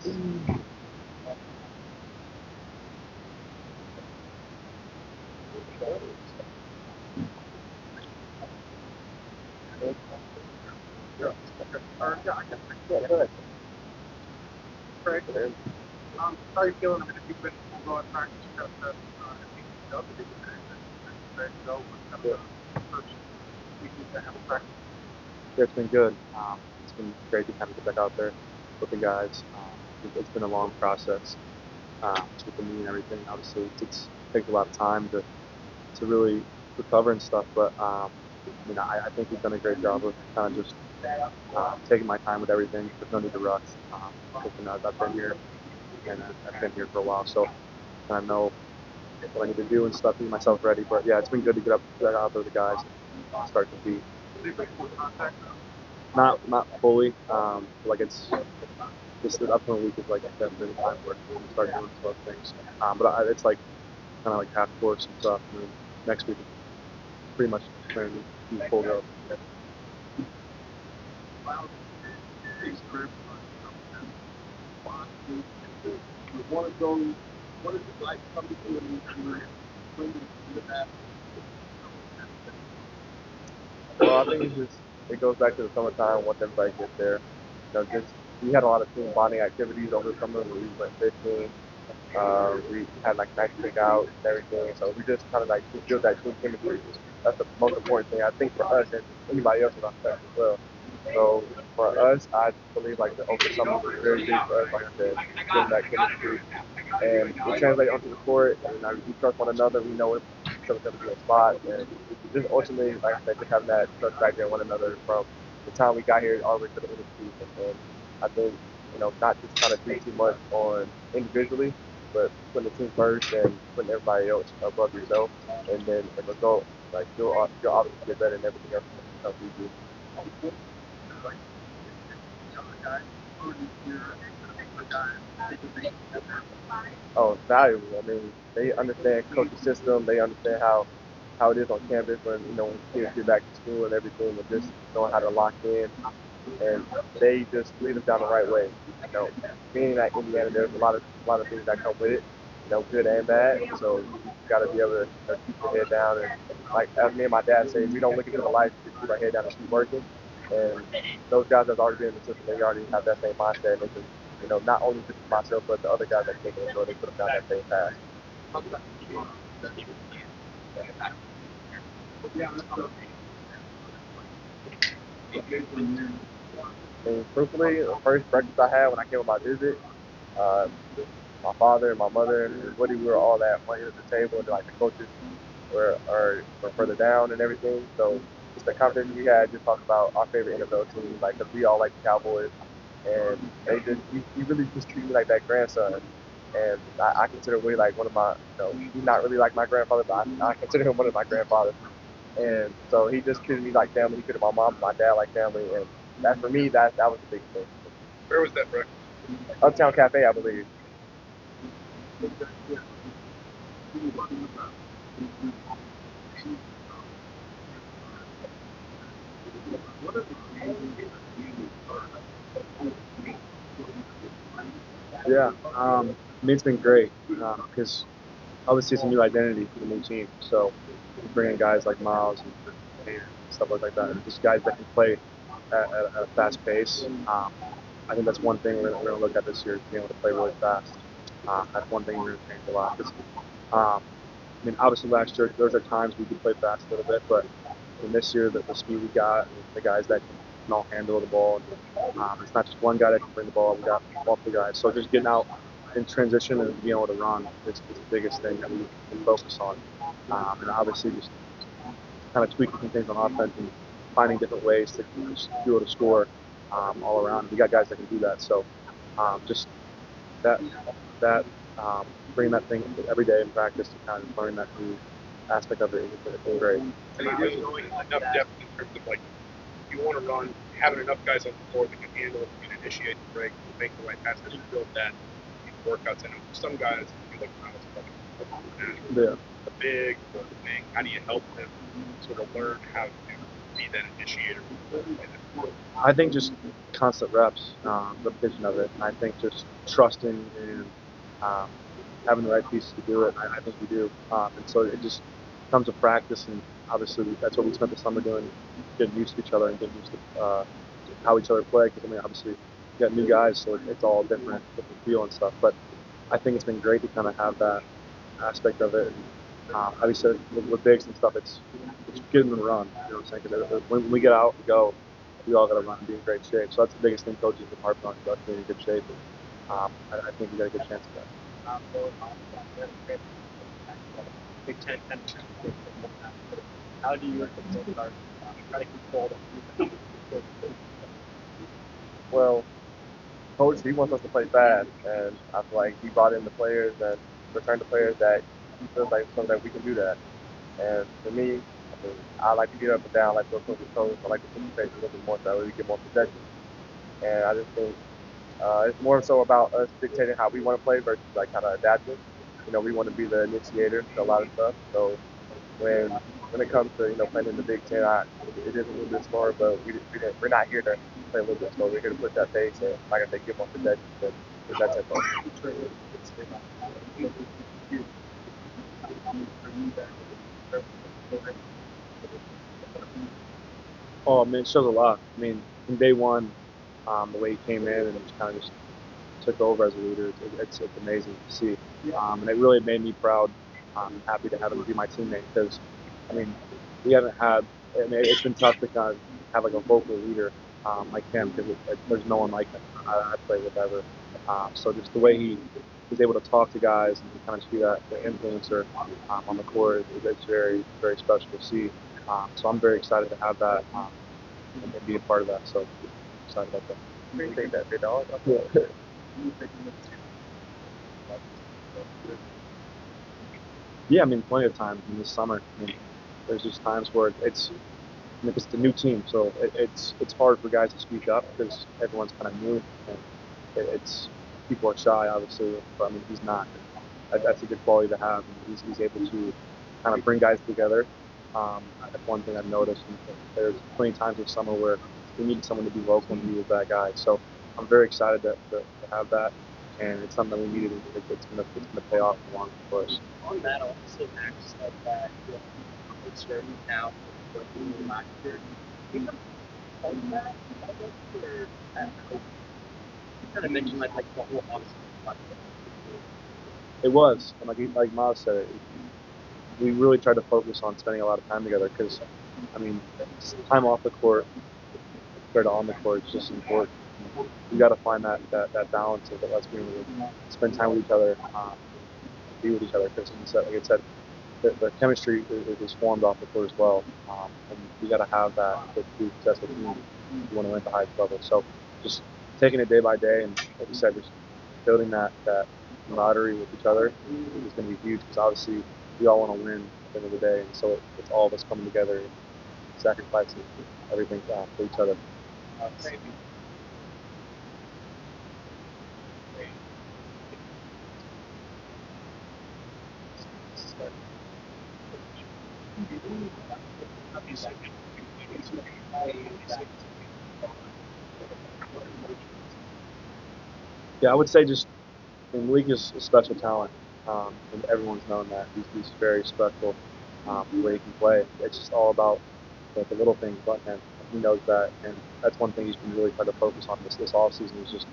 Yeah, go ahead. Trey, how are you feeling? I mean, if you've been going to practice, you got the up to ready to go. What's Yeah. the first week to have a practice? Yeah, it's been good. It's been great to kind of get back out there with the guys. It's been a long process with the knee and everything. Obviously, it takes a lot of time to really recover and stuff. But I think we've done a great job of kind of just taking my time with everything. There's no need to rush. I've been here and I've been here for a while, so I know what I need to do and stuff, get myself ready. But yeah, it's been good to get out there with the guys and start to compete. Not fully. Like it's this the upcoming week is like definitely time where we start doing some other things. It's like kind of like half course and stuff. And then next week, pretty much trying to be full go. One of those, what is it like coming to a new career? Well, I think it goes back to the summertime once everybody gets there. Just we had a lot of team bonding activities over the summer where we went fishing. We had like nice big out and everything. So we just kind of like build that team chemistry. That's the most important thing I think for us and anybody else in our spectrum as well. So for us, I believe like the open summer was very big for us. Like I said, building that chemistry and we translate onto the court. And we trust one another. We know when each other's going to be in spot. And just ultimately, like I said, just having that trust back there in one another from the time we got here all the way to the end of the season. And I think, not just trying to do too much on individually, but putting the team first and putting everybody else above yourself. And then the result, like you'll obviously get better in everything else we do. Oh, it's valuable. I mean, they understand coaching system. They understand how it is on campus when kids get back to school and everything, and just knowing how to lock in. And they just lead us down the right way. Being at Indiana, there's a lot of things that come with it. Good and bad. So you got to be able to keep your head down. And like as me and my dad say, we don't look into the life, just keep our head down and keep working. And those guys that have already been in the system, they already have that same mindset. And they can, not only just myself, but the other guys that came in, they put them down that same path. And truthfully, the first breakfast I had when I came on my visit, uh, my father and my mother and Woody, we were all at one end of the table, and like the coaches were further down and everything. So just the conversation we had, just talking about our favorite NFL team, like because we all like the Cowboys, and he really just treated me like that grandson. And I consider Woody like one of my, he's not really like my grandfather, but I consider him one of my grandfathers. And so he just treated me like family. He treated my mom and my dad like family, and that for me, that was the big thing. Where was that breakfast? Uptown Cafe, I believe. Yeah, I mean, it's been great because obviously it's a new identity for the new team. So bringing guys like Myles and stuff like that, and just guys that can play at a fast pace. I think that's one thing we're going to look at this year, is being able to play really fast. That's one thing we're going to change a lot. I mean, obviously last year there are times we could play fast a little bit, but in this year the speed we got, and the guys that can all handle the ball. It's not just one guy that can bring the ball. We got multiple guys. So just getting out in transition and being able to run is the biggest thing that we can focus on. And obviously just kind of tweaking some things on offense and finding different ways to just be able to score all around. We got guys that can do that. So just that bringing that thing every day in practice and kind of learning that new aspect of it is great. And just knowing enough depth in terms of like you want to run, having enough guys on the floor that can handle it, can initiate the break, make the right pass. How do you build that in workouts? I know some guys feel like Myles, Yeah. the big, the thing. How do you help them sort of learn how to be that initiator? I think just constant reps, repetition of it. And I think just trusting and um, having the right pieces to do it. I think we do. And so it just comes to practice, and obviously that's what we spent the summer doing, getting used to each other and getting used to how each other play. Because I mean, obviously, you got new guys, so it's all different feel and stuff. But I think it's been great to kind of have that aspect of it. And, obviously, with bigs and stuff, it's getting them to run. You know what I'm saying? Because when we get out and go, we all got to run and be in great shape. So that's the biggest thing coaches have been harping on, is us being in good shape. And, I think we got a good chance of that. Big Ten kind of how do you try to control them? Well, coach, he wants us to play fast, and I feel like he brought in the players and returned the players that he feels like so that we can do that. And for me, I mean, I like to get up and down, I like to go coach to coach, I like to push the pace a little bit more so that way we get more possession. And I just think it's more so about us dictating how we want to play versus like kind of adapting. You know, we want to be the initiator to a lot of stuff. So when it comes to playing in the Big Ten, it is a little bit slower, but we're not here to play a little bit slower. We're here to push that pace and, like I said, get more possession and get that tempo. Oh, I mean, it shows a lot. I mean, from day one, the way he came in and just kind of just took over as a leader, it's amazing to see. And it really made me proud. I'm happy to have him be my teammate because, I mean, we haven't had. I mean, it's been tough to kind of have like a vocal leader like him because there's no one like him I play with ever. So just the way he's able to talk to guys and kind of be that the influencer on the court, it's very very special to see. So I'm very excited to have that and be a part of that. So excited about that. Appreciate that, big dog. Yeah. Yeah, I mean, plenty of times in this summer. I mean, there's just times where I mean, it's a new team, so it's hard for guys to speak up because everyone's kind of new, and it's people are shy, obviously. But I mean, he's not. That's a good quality to have. And he's able to kind of bring guys together. That's one thing I've noticed. And there's plenty of times this summer where we needed someone to be vocal, and he was that guy. So I'm very excited to have that, and it's something that we needed. And it's gonna pay off in the long run for us. On that, also Max said that it's your now for last year. On that, or you kind of mentioned like the whole offseason. It was, and like Myles said, we really tried to focus on spending a lot of time together because, I mean, time off the court compared to on the court is just important. You got to find that balance of us being able to spend time with each other, be with each other. Because like I said, the chemistry is formed off the court as well, and you got to have that to be a successful team if you want to win at the highest level. So just taking it day by day, and like you said, just building that camaraderie with each other is going to be huge because obviously we all want to win at the end of the day, and so it's all of us coming together and sacrificing everything for each other. Yeah, I would say just Malik is a special talent, and everyone's known that he's very special the way he can play. It's just all about the little things about him. He knows that, and that's one thing he's been really trying to focus on this off season is just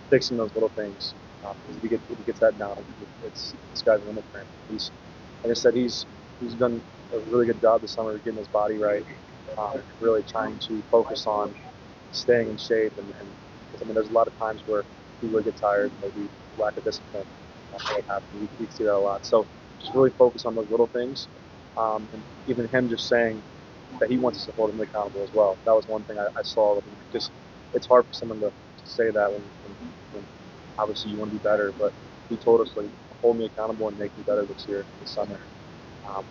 fixing those little things. If he gets that down, it's the sky's the limit for him. He's like I said, he's done a really good job this summer getting his body right, really trying to focus on staying in shape and because I mean there's a lot of times where he would get tired, maybe lack of discipline. That would happen. We see that a lot. So just really focus on those little things, and even him just saying that he wants us to hold him accountable as well. That was one thing I saw with him. Just it's hard for someone to say that when obviously you want to be better, but he told us like hold me accountable and make me better this summer. I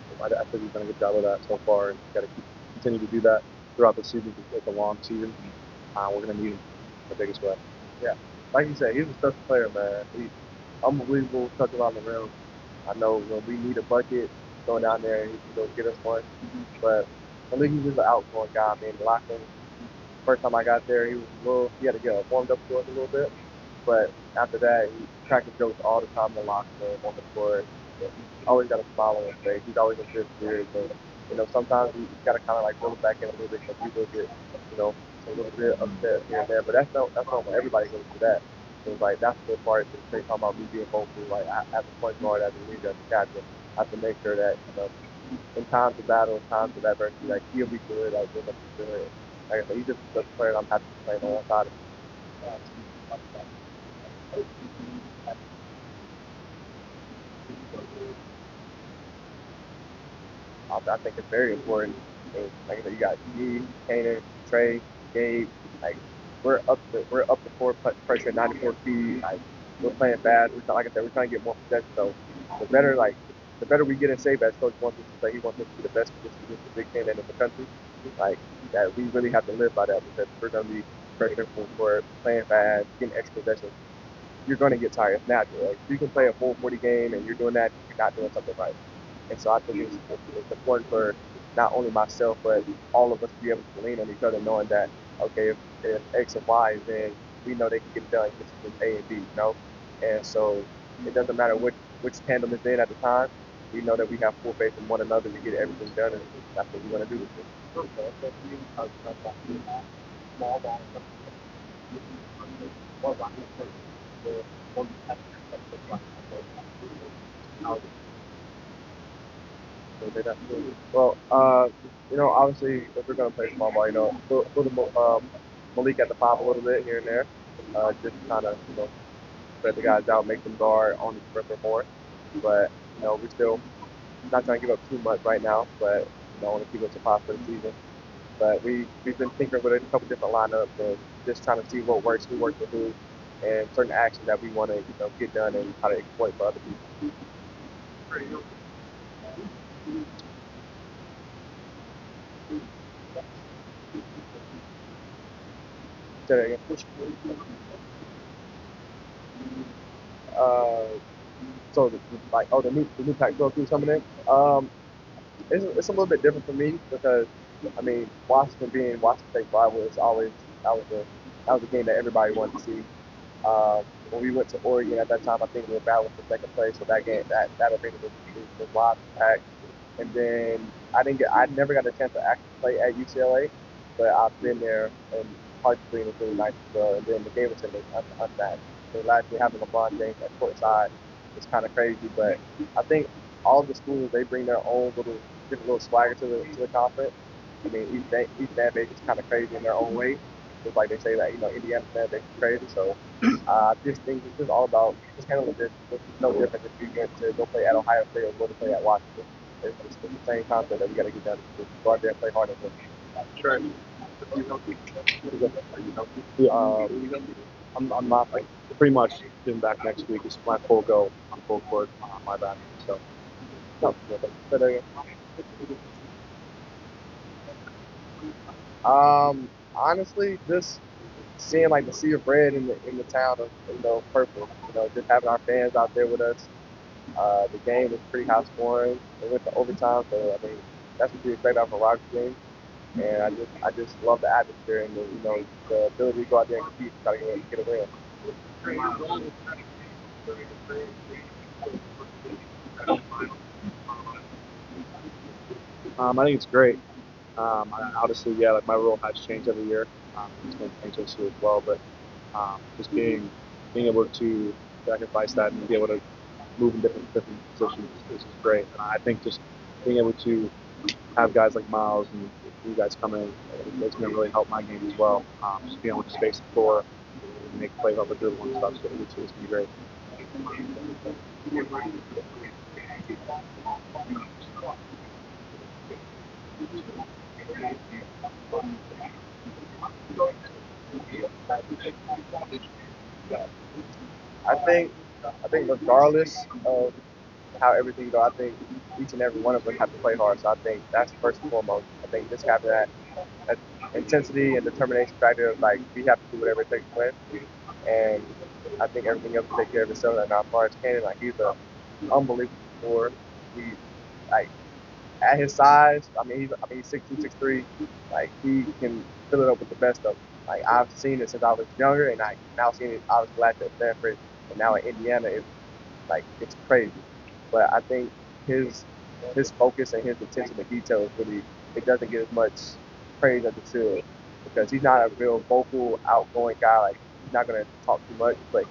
think we've done a good job of that so far, and got to continue to do that throughout the season. It's a long season. We're going to need him in the biggest way. Yeah, like you said, he's a special player, man. He's unbelievable touch around the rim. I know when we need a bucket, going down there, he can go get us one. But Malik, he's just an outgoing guy. I mean, the locker room, first time I got there, he had to get warmed up to us a little bit. But after that, he cracking jokes all the time in the locker room, on the court. He's always got a smile on his face. He's always in good spirits. And, sometimes you got to kind of like pull him back in a little bit because he will get, a little bit upset here and there. But that's normal. Everybody goes through that. So it's like, that's the good part. They talking about me being vocal. Like, as a point guard, as a leader, as a captain, I have to make sure that, in times of battle, in times of adversity, like, he'll be good, like, we'll be good. Like I said, he's just a good player, and I'm happy to play alongside him. I think it's very important. And like I said, you got me, Kaner, Trey, Gabe. Like we're up to pressure, 94 feet. Like we're playing bad. Like I said, we're trying to get more possession. So the better we get in shape, as Coach wants us to say, he wants us to be the best position Big Ten in the country. Like that, we really have to live by that because we're going to be pressuring for playing fast, getting extra possessions. You're going to get tired. It's natural. Like, if you can play a full 40 game and you're doing that, you're not doing something right. And so I think it's important for not only myself, but all of us to be able to lean on each other, knowing that, okay, if X and Y is in, we know they can get it done. This is A and B, And so it doesn't matter which tandem is in at the time. We know that we have full faith in one another to get everything done, and that's what we want to do. Well, obviously, if we're going to play small ball, put Malik at the 5 a little bit here and there, just kind of, spread the guys out, make them guard on the perimeter more. But, we're still not trying to give up too much right now, but, want to keep us a pot for the season. But we've been tinkering with a couple different lineups and just trying to see what works, who works with who, and certain actions that we want to, get done and how to exploit for other people. Say that again. Uh, so the new Pac-12 team coming in. It's a little bit different for me because I mean Washington being Washington State rival is always that was a game that everybody wanted to see. When we went to Oregon at that time, I think we were battling for second place. So that game, that arena was live packed. And then I never got a chance to actually play at UCLA, but I've been there, and Hard Spring was really nice as well. And then the game was unmatched. So last year having LeBron James at courtside is kind of crazy, but I think all the schools they bring their own different little swagger to the conference. I mean, each fan base is kind of crazy in their own way. Just like they say that Indiana fan base is crazy. So I just think it's just all about just handling this. It's no different if you get to go play at Ohio State or go to play at Washington. It's the same concept that we got to get done. Just go out there and play hard and win. Trey, I'm not like pretty much getting back next week. It's my full go on full court on my back. So No, say that again. Honestly, just seeing like the sea of red in the town of purple. Just having our fans out there with us. The game was pretty high scoring. It went to overtime, so I mean that's what you expect out of a Rogers game. And I just love the atmosphere and the ability to go out there and compete, try to get a win. I think it's great. Obviously, yeah, like my role has changed every year. It's going to change this year as well, but just being able to sacrifice that and be able to move in different positions is great. And I think just being able to have guys like Myles and you guys come in, it's going to really help my game as well. Just being able to space the floor and make plays off the dribble and stuff, so it's going to be great. I think I think regardless of how everything goes, I think each and every one of us have to play hard. So I think that's first and foremost. I think just having that intensity and determination factor of like we have to do whatever it takes to win. And I think everything else will take care of itself. And now as far as Cannon, like he's a unbelievable scorer. He like at his size, he's 6'2", 6'3". Like he can fill it up with the best of them. Like I've seen it since I was younger, and I now seen it obviously last at Stanford, and now at Indiana. It's crazy. But I think his focus and his attention to detail is really, it doesn't get as much praise as it should, because he's not a real vocal, outgoing guy. Like he's not gonna talk too much, but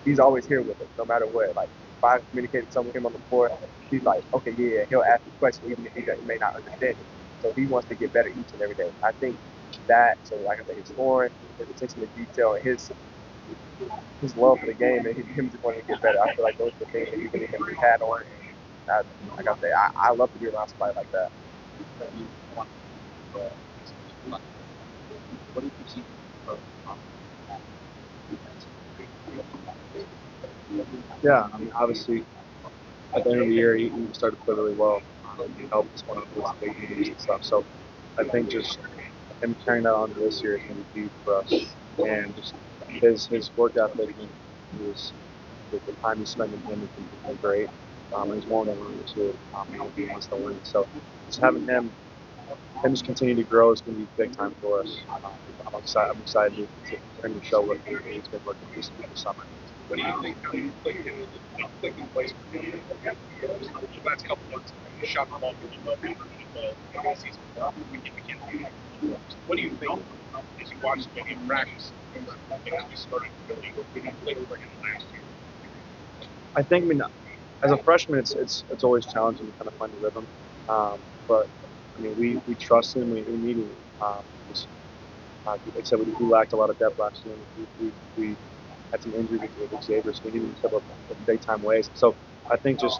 he's always here with us no matter what. Like if I communicate something with him on the floor, he's like, okay, yeah, he'll ask the question even if he may not understand it. So he wants to get better each and every day. I think that, so like I said, his scoring, his attention to detail, and his love for the game, and him just wanting to get better. I feel like those are the things that you really him his hat on. And like I say, I love to be around somebody like that. What do you see? Yeah, I mean, obviously, at the end of the year, he started to play really well. He helped us win his big games and stuff. So I think just him carrying that on to this year is going to be huge for us. And just his work ethic and the time he's spending in him has been great. And he's willing to learn too. And he wants to win. So just having him just continue to grow is going to be big time for us. I'm excited for him to show what he's been working this summer. What do you think? How do you think in place for him? The last couple months, he shot the ball really well, really well. The season, we can't do that. What do you think as you watch the game practice? As we started the league, when he played over him last year? I think, as a freshman, it's always challenging to kind of find a rhythm. But I mean, we trust him. We need him. Just, like I said, we lacked a lot of depth last year. We had some injuries with Xavier, so we needed to step up in big time ways. So I think just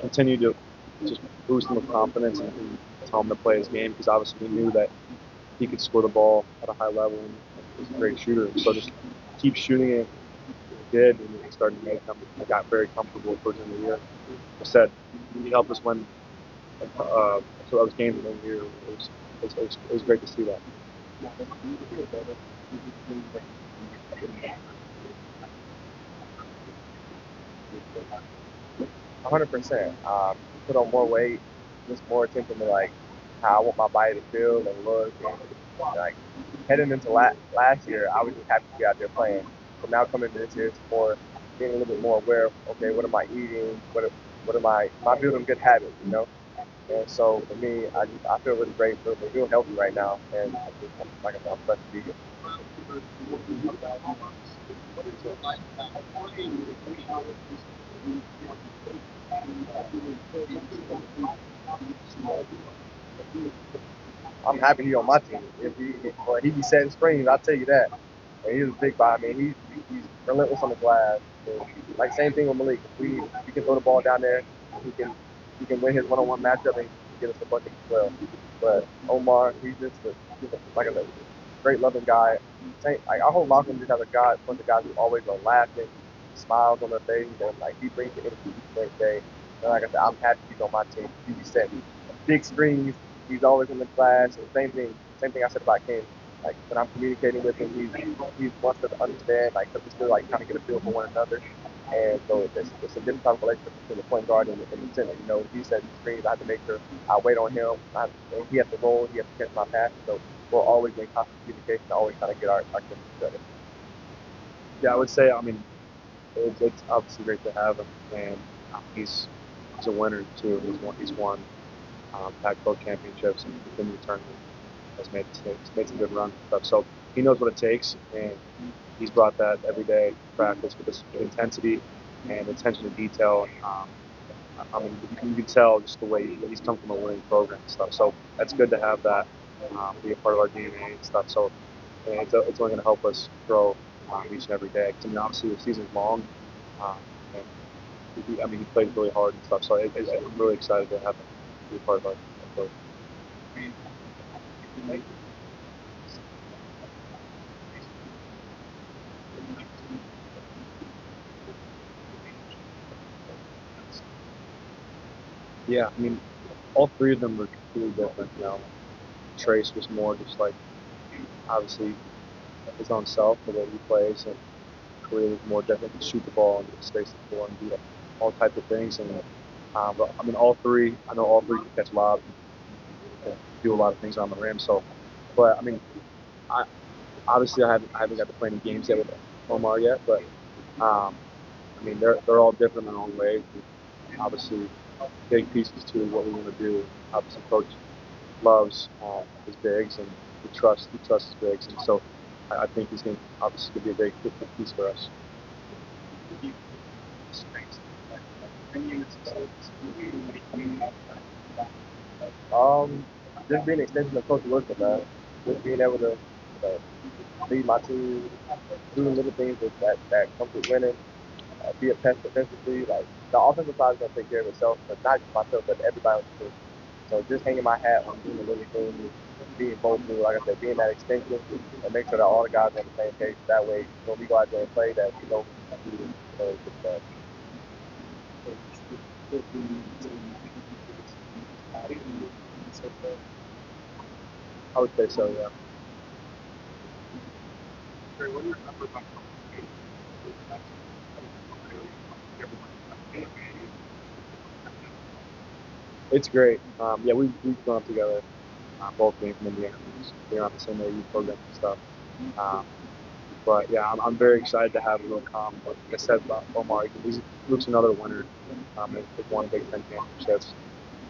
continue to just boost him with confidence and tell him to play his game, because obviously we knew that he could score the ball at a high level and he's a great shooter. So just keep shooting it. He did, and he started to make them. I got very comfortable towards the end of the year. I said he helped us win those games in the year. It was great to see that. 100%. Put on more weight, just more attention to like how I want my body to feel and look. And like heading into last year, I was just happy to be out there playing. But now coming into this year, it's more being a little bit more aware of, okay, what am I eating? Am I building good habits? And so for me, I feel really great, feel real healthy right now, and like I said, I'm blessed to be here. I'm happy he's on my team. If he be setting screens, I'll tell you that. And he's a big guy. I mean, he's relentless on the glass. And like same thing with Malik. We can throw the ball down there. He can win his one-on-one matchup and get us a bucket as well. But Omar, like a great loving guy. Like our whole locker room just has a bunch of guys who always are laughing, smiles on their face, and like he brings the energy each and every day. And like I said, I'm happy he's on my team. He setting big screens. He's always in the class. And same thing I said about King. Like when I'm communicating with him, he wants us to understand, like, because we still like kind of get a feel for one another. And so it's a different type of relationship between the point guard and the center. He said these screens, I have to make sure I wait on him. And he has to roll, he has to catch my pass. So we're always in constant communication, always trying to get our chemistry better. Yeah, I would say, I mean, it's obviously great to have him, and he's a winner too. He's won Pac-12 championships and been in the tournament. Has made some good runs and stuff. So he knows what it takes, and he's brought that every day to practice with this intensity and attention to detail. I mean, you can tell just the way he's come from a winning program and stuff. So that's good to have that be a part of our DNA and stuff. So and it's only going to help us grow each and every day. 'Cause, I mean, obviously the season's long, um, and he plays really hard and stuff. So I'm really excited to have him be a part of our program. Yeah, I mean, all three of them were completely different. Trace was more just like obviously his own self, the way he plays, and Khalil was more definitely shoot the ball and space the floor and do all types of things. And But I mean, all three. I know all three can catch lobs and do a lot of things on the rim. So, but I mean, I obviously I haven't got to play any games yet with Omar yet, but I mean, they're all different in their own ways. And obviously, big pieces to what we want to do. Obviously, coach loves his bigs, and he trusts his bigs, and so I think he's going to obviously be a big piece for us. Um, just being an extension of Coach Wilson, man. Just being able to, lead my team, do the little things that come with winning, be a pest defensively. Like the offensive side is gonna take care of itself, but not just myself, but everybody on the team. So just hanging my hat on doing the little things, being vocal, like I said, being that extension, and make sure that all the guys are on the same page. That way, when we go out there and play, that we know we can do good stuff. I would say so, yeah. Trey, what are your numbers on communication? It's great. Yeah, we've grown up together. Both being from Indiana, we're on the same AU program and stuff. Um, but yeah, I'm very excited to have Luke come. Like I said about Omar, Luke's another winner. They've won Big Ten championships,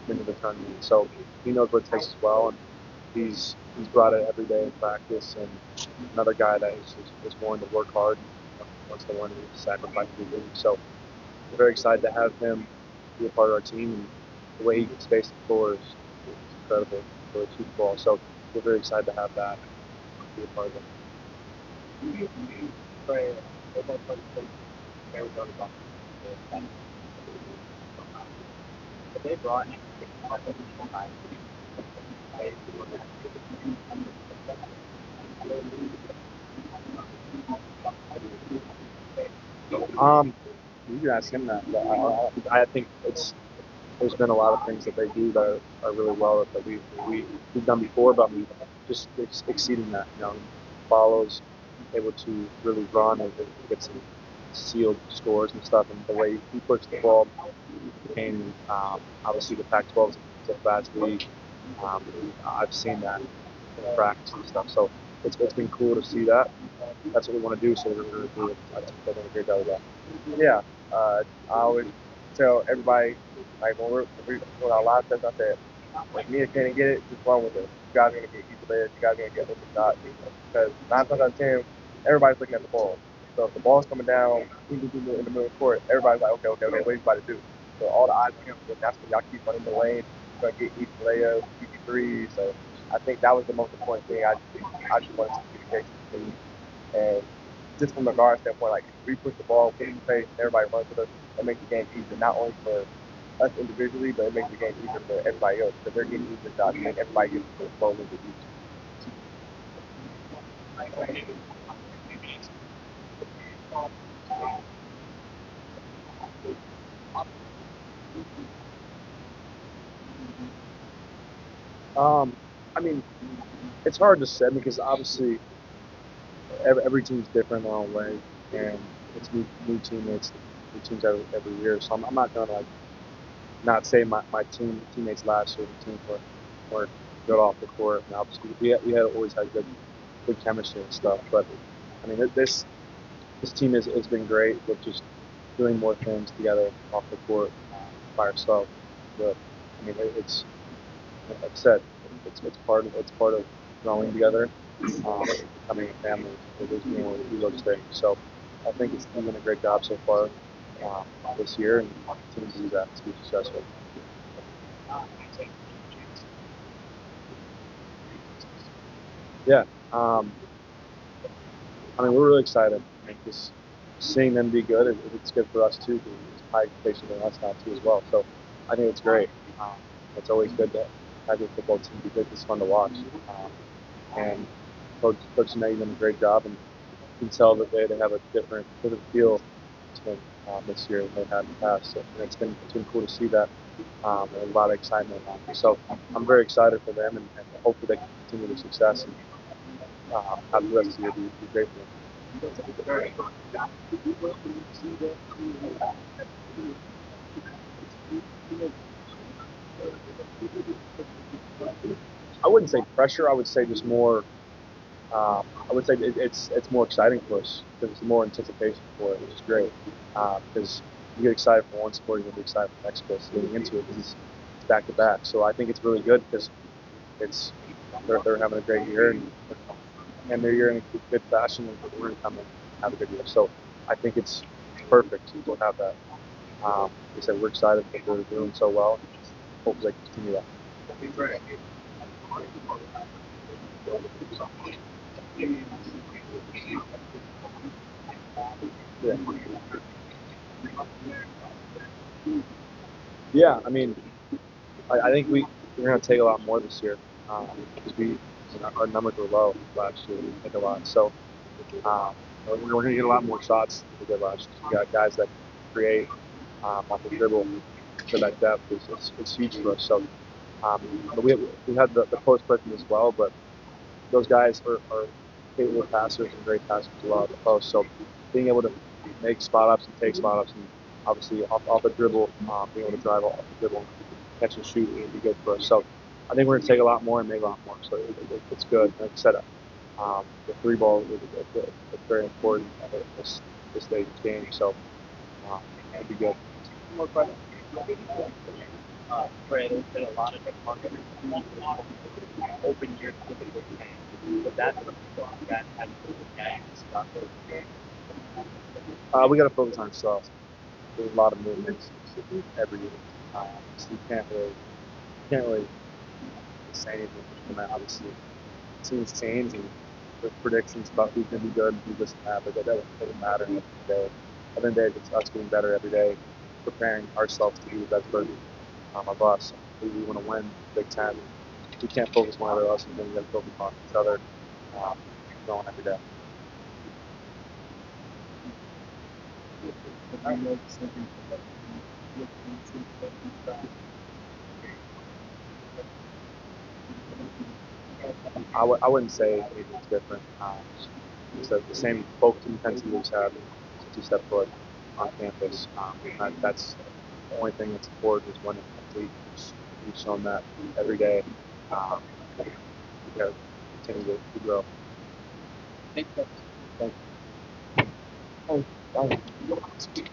been to the tournament, so he knows what it takes as well, and he's brought it every day in practice. And another guy that is willing to work hard and wants to win and sacrifice to win. So we're very excited to have him be a part of our team, and the way he can space the floor is incredible for a shoot ball. So we're very excited to have that and be a part of it. They brought in You can ask him that. But I think there's been a lot of things that they do that are really well that we've done before, but we just exceeding that. Follows, able to really run and get some sealed scores and stuff, and the way he puts the ball in. Obviously, the Pac-12 is a fast league. I've seen that in practice and stuff, so it's been cool to see that. That's what we want to do, so we're going to do it. I think they're doing a great job of that. Yeah, I always tell everybody, like when we doing our live sets, I said, if me and Kenny get it, just run with it. You guys are gonna get easy layers. You guys are gonna get open shots. Because 9 times out of 10, everybody's looking at the ball. So if the ball's coming down in the middle of the court, everybody's like, okay, what are you about to do? So all the eyes on him. So that's when y'all keep running the lane. You're gonna get easy layers, easy threes. So I think that was the most important thing. I just wanted some communication. And just from a guard standpoint, like if we push the ball, put it in space, and everybody runs with us, it makes the game easier, not only for us individually, but it makes the game easier for everybody else because they're getting easier shots, and everybody gets to flow a little bit easier. I mean, it's hard to say because obviously every team's different in their own way, and it's new teammates, new teams every year. So I'm not gonna like not say my teammates last year, the team were good off the court, and obviously we had always had good chemistry and stuff. But I mean, this team has been great with just doing more things together off the court by ourselves. But I mean, it's like I said, it's part of growing together, becoming a family. It is being able to do those things. So I think it's doing a great job so far this year, and continue to do that to be successful. Yeah. I mean, we're really excited. I mean, just seeing them be good, it's good for us too, because it's high expectation on us now too as well. So I think it's great. Um, it's always good to have your football team because it's fun to watch. And Coach Nate done a great job, and you can tell that they have a different feel to them this year than they had in the past. So and it's been cool to see that. And a lot of excitement around it. So I'm very excited for them, and hopefully they can continue their success and have the rest of the year be great for them. I wouldn't say pressure. I would say just more. I would say it's more exciting for us because there's more anticipation for it, which is great. Because you get excited for one sport, you're gonna be excited for the next sport. So getting into it because it's back to back. So I think it's really good because it's they're having a great year and their year in good fashion, and we're gonna come and have a good year. So I think it's perfect to have that. Like I said, we're excited that they're doing so well. Hopefully they continue that. Yeah. Yeah, I mean, I think we're going to take a lot more this year because our numbers were low last year. We didn't take a lot, so um, we're going to get a lot more shots than we did last year. We got guys that create off the dribble, so that depth is huge for us. So but we had the post presence as well, but those guys are capable passers and great passers as well at the post. So being able to make spot ups and take spot ups and obviously off the dribble, being able to drive off the dribble, catch and shoot would be good for us. So I think we're going to take a lot more and make a lot more. So it's good. Like I said, the three ball is very important at this stage of the game. So it'd be good. More questions. Trey, there's been a lot of marketing open year typically, but that's something you guys have to look at and stuff. We got to focus on ourselves. There's a lot of movements every year. So you can't really say anything from that. Obviously, teams change and there's predictions about who's going to be good and who's this and that, but that doesn't matter at the end of the day. At the end of the day, it's us getting better every day, preparing ourselves to be the best version of us. We want to win Big Ten. We can't focus on other us, and then we got to focus on each other, going every day. I wouldn't say anything's different. It's the same focus and intensity we've had since we stepped foot on campus. That's the only thing that's important is winning. We've shown that every day. We got to continue to grow. Thank you. Thank you. Oh,